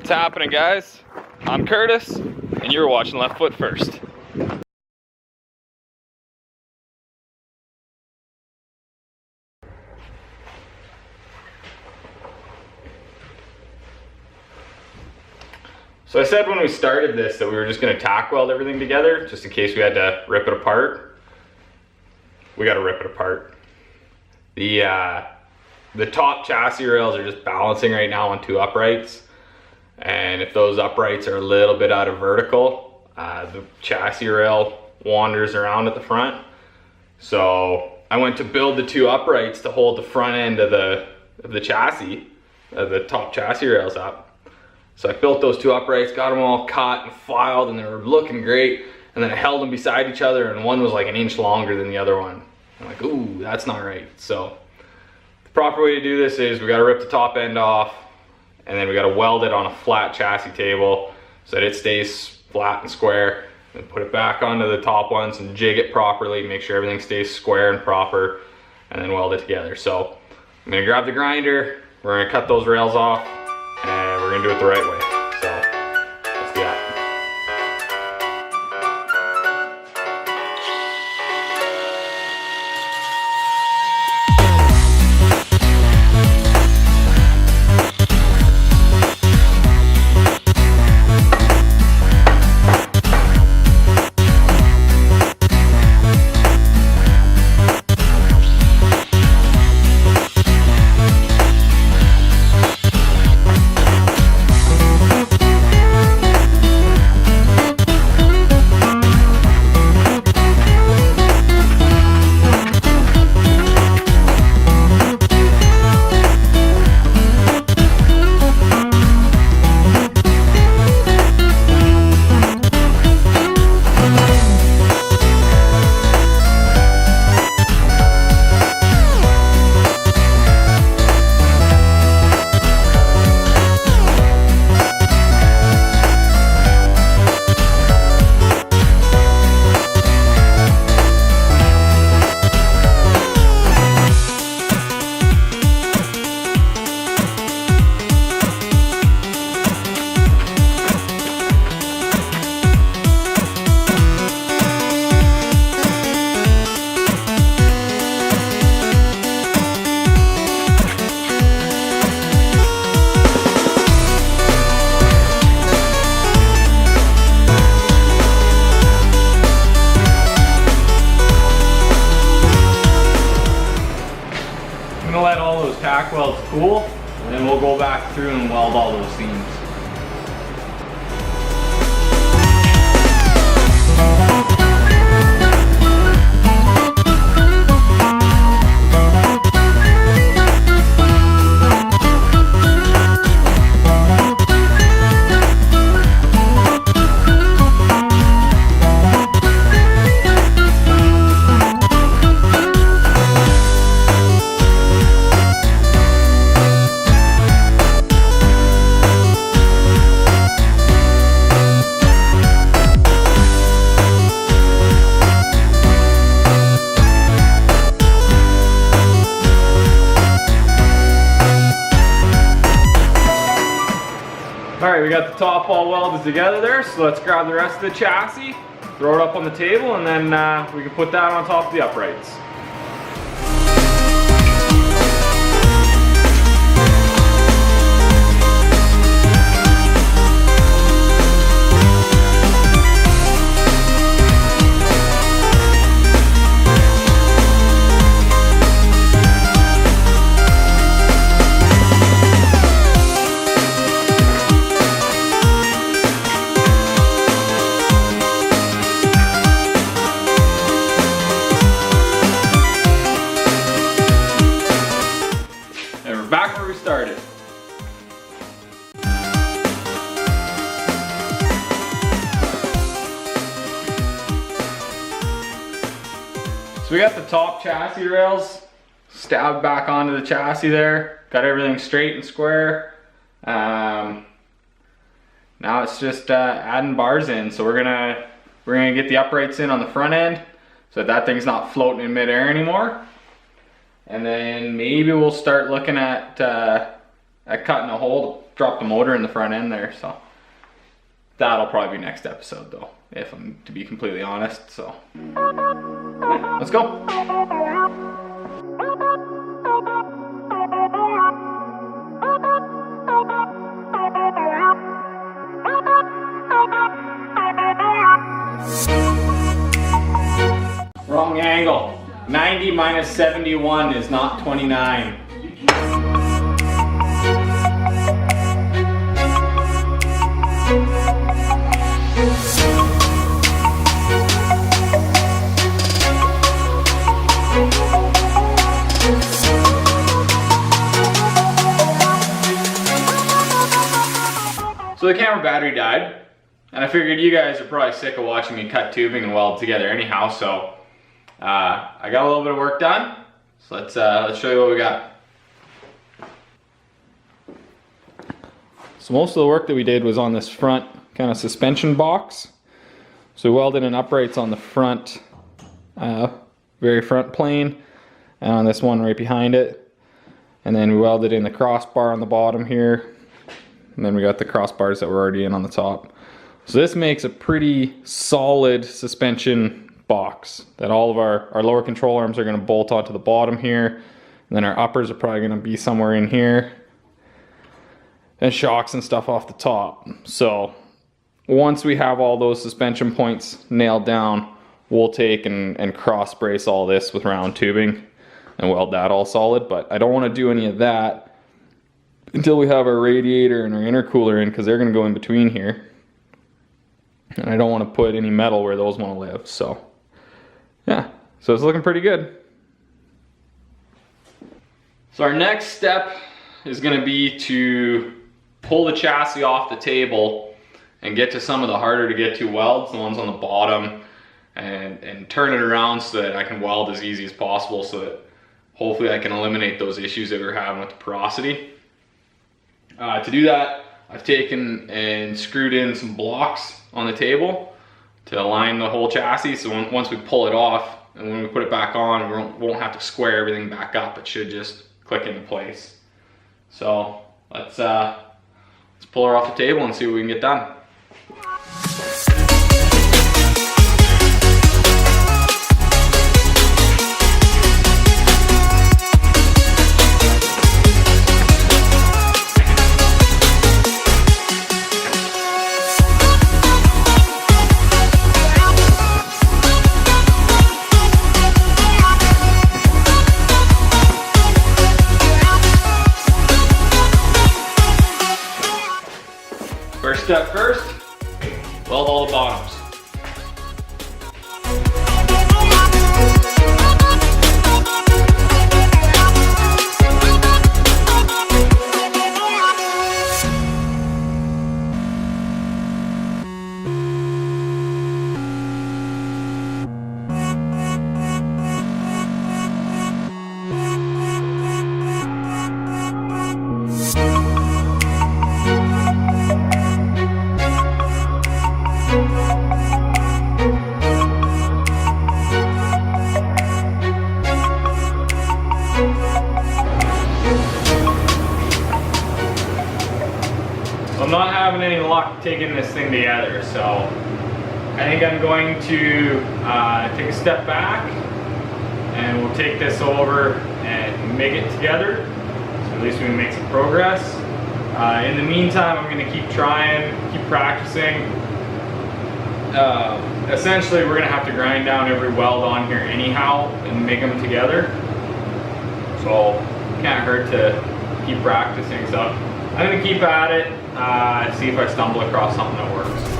What's happening, guys? I'm Curtis, and you're watching Left Foot First. So I said when we started this that we were just going to tack weld everything together, just in case we had to rip it apart. We got to rip it apart. The top chassis rails are just balancing right now on two uprights, and if those uprights are a little bit out of vertical, the chassis rail wanders around at the front. So I went to build the two uprights to hold the front end of the chassis, the top chassis rails up. So I built those two uprights, got them all cut and filed, and they were looking great. And then I held them beside each other, and one was like an inch longer than the other one. I'm like, ooh, that's not right. So the proper way to do this is we got to rip the top end off, and then we got to weld it on a flat chassis table so that it stays flat and square. And put it back onto the top ones and jig it properly, make sure everything stays square and proper, and then weld it together. So I'm gonna grab the grinder, we're gonna cut those rails off, and we're gonna do it the right way. So let's do that. I'm gonna let all those tack welds cool, and then we'll go back through and weld all those seams. Alright, we got the top all welded together there, so let's grab the rest of the chassis, throw it up on the table, and then we can put that on top of the uprights. Back where we started. So we got the top chassis rails stabbed back onto the chassis there, got everything straight and square. Now it's just adding bars in. So we're gonna get the uprights in on the front end so that thing's not floating in midair anymore. And then maybe we'll start looking at cutting a hole drop the motor in the front end there, so that'll probably be next episode though, if I'm to be completely honest. So yeah, let's go. Wrong angle. 90 minus 71 is not 29. So the camera battery died, and I figured you guys are probably sick of watching me cut tubing and weld together anyhow, so I got a little bit of work done. So let's show you what we got. So most of the work that we did was on this front kind of suspension box. So we welded in uprights on the front, very front plane, and on this one right behind it. And then we welded in the crossbar on the bottom here. And then we got the crossbars that were already in on the top. So this makes a pretty solid suspension box that all of our lower control arms are going to bolt onto the bottom here. And then our uppers are probably going to be somewhere in here. And shocks and stuff off the top. So once we have all those suspension points nailed down, we'll take and cross brace all this with round tubing and weld that all solid. But I don't want to do any of that until we have our radiator and our intercooler in, because they're going to go in between here. And I don't want to put any metal where those want to live. So yeah, so it's looking pretty good. So our next step is going to be to pull the chassis off the table and get to some of the harder to get to welds, the ones on the bottom, and turn it around so that I can weld as easy as possible, so that hopefully I can eliminate those issues that we're having with the porosity. To do that, I've taken and screwed in some blocks on the table to align the whole chassis, so once we pull it off and when we put it back on, we won't have to square everything back up. It should just click into place. So let's pull her off the table and see what we can get done. First step first, weld all the bottoms. I'm not having any luck taking this thing together, so I think I'm going to take a step back and we'll take this over and make it together, so at least we can make some progress. In the meantime, I'm going to keep trying, keep practicing. Essentially, we're going to have to grind down every weld on here anyhow and make them together, so it can't hurt to keep practicing. So I'm going to keep at it, see if I stumble across something that works.